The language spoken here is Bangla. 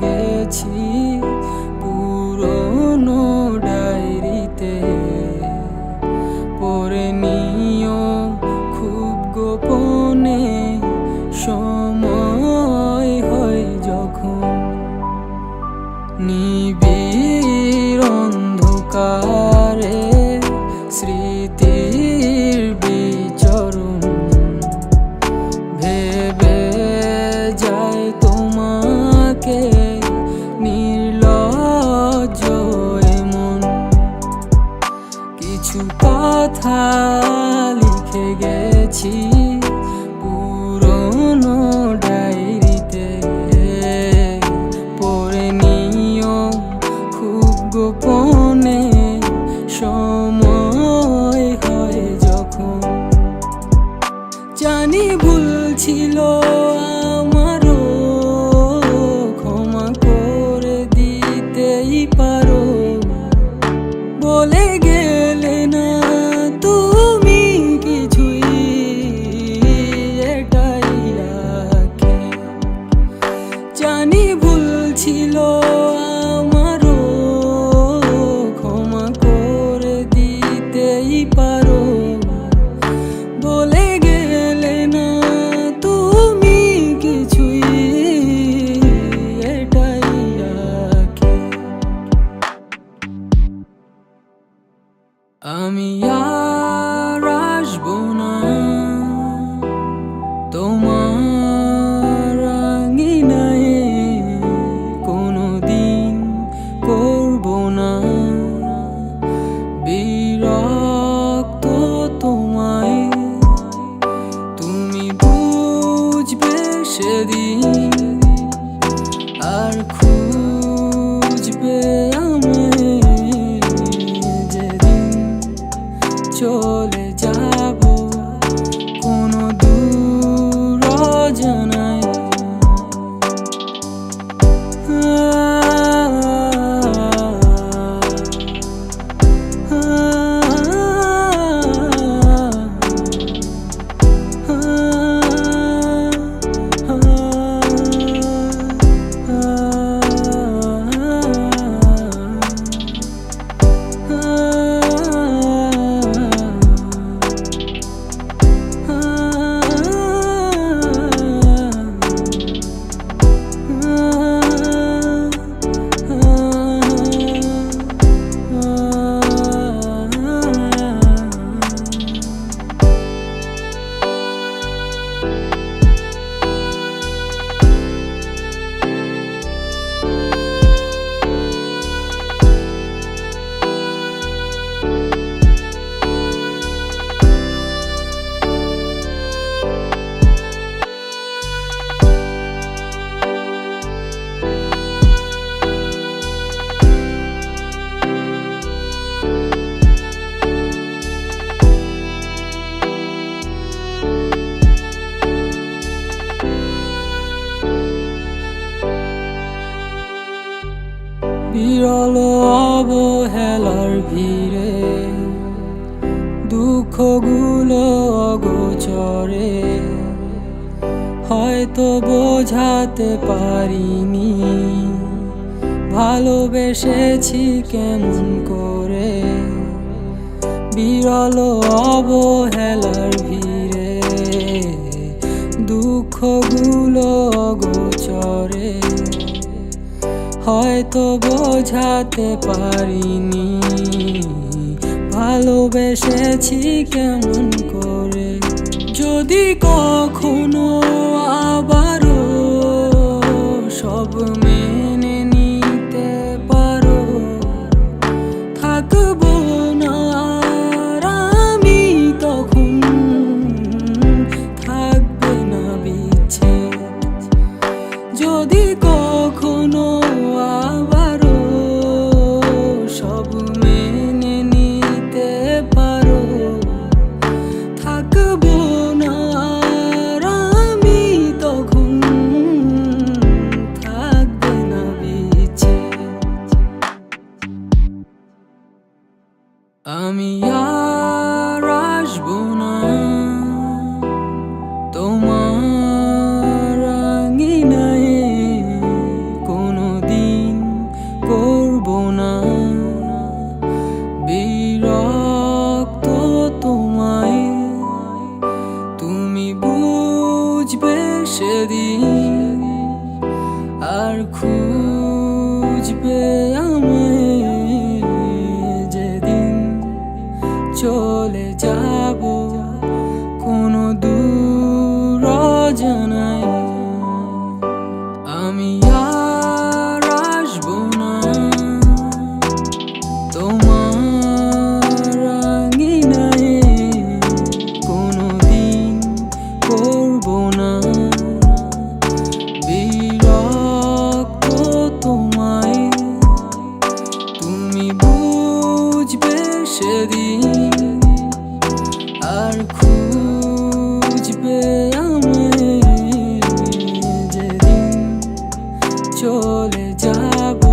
গেছি পুরনো ডায়েরিতে, পড়ে নিও খুব গোপনে সময় হয় যখন। নিবিড় অন্ধকারে স্মৃতির বিচরণ, ভেবে যায় তোমাকে নির্লজ্জ এমন। কিছু কথা লিখে গেছি পুরনো ডায়েরিতে, পড়ে নিও খুব গোপনে সময় হয় যখন। জানি ভুল ছিল আমারও, ক্ষমা করে দিতেই পারো। বলে গেলে না তুমি কিছুই, এটাই রাখে। জানি ভুল ছিল আমারও, ক্ষমা করে দিতেই পারো। বলে গেলে না তুমি কিছুই, এটাই রাখে। আমি আর আসবো না তোমার আঙিনায়, কোনোদিন করবো না বিরক্ত তোমায়। তুমি বুঝবে সেদিন, আর খুঁজবে আমায় যেদিন চলে যাব কোনো দূর অজানায়। বিরল অবহেলার ভিড়ে দুঃখগুলো অগোচরে, হয়তো বোঝাতে পারিনি ভালোবেসেছি কেমন করে। বিরল অবহেলার ভিড়ে দুঃখগুলো অগোচরে, হয়তো বোঝাতে পারিনি ভালোবেসেছি কেমন করে। যদি কখনো আবারও সব মেনে নিতে পারো, থাকবো না আর আমি তখন, থাকবে না বিচ্ছেদ। যদি কখনো আবারও সব মেনে নিতে পারো, থাকবো না আর আমি তখন, থাকবে না বিচ্ছেদ। আমি আর আসবো না তোমার আঙিনায় কোনো আর খুঁজবে আমায় যেদিন চলে যাব কোনো দূর অজানায়। আমি আর আসবো না তোমার আঙিনায়, কোনোদিন করবো না বিরক্ত তোমায়। তুমি বুঝবে সেদিন আর খুঁজবে আমায় যেদিন চলে যাব।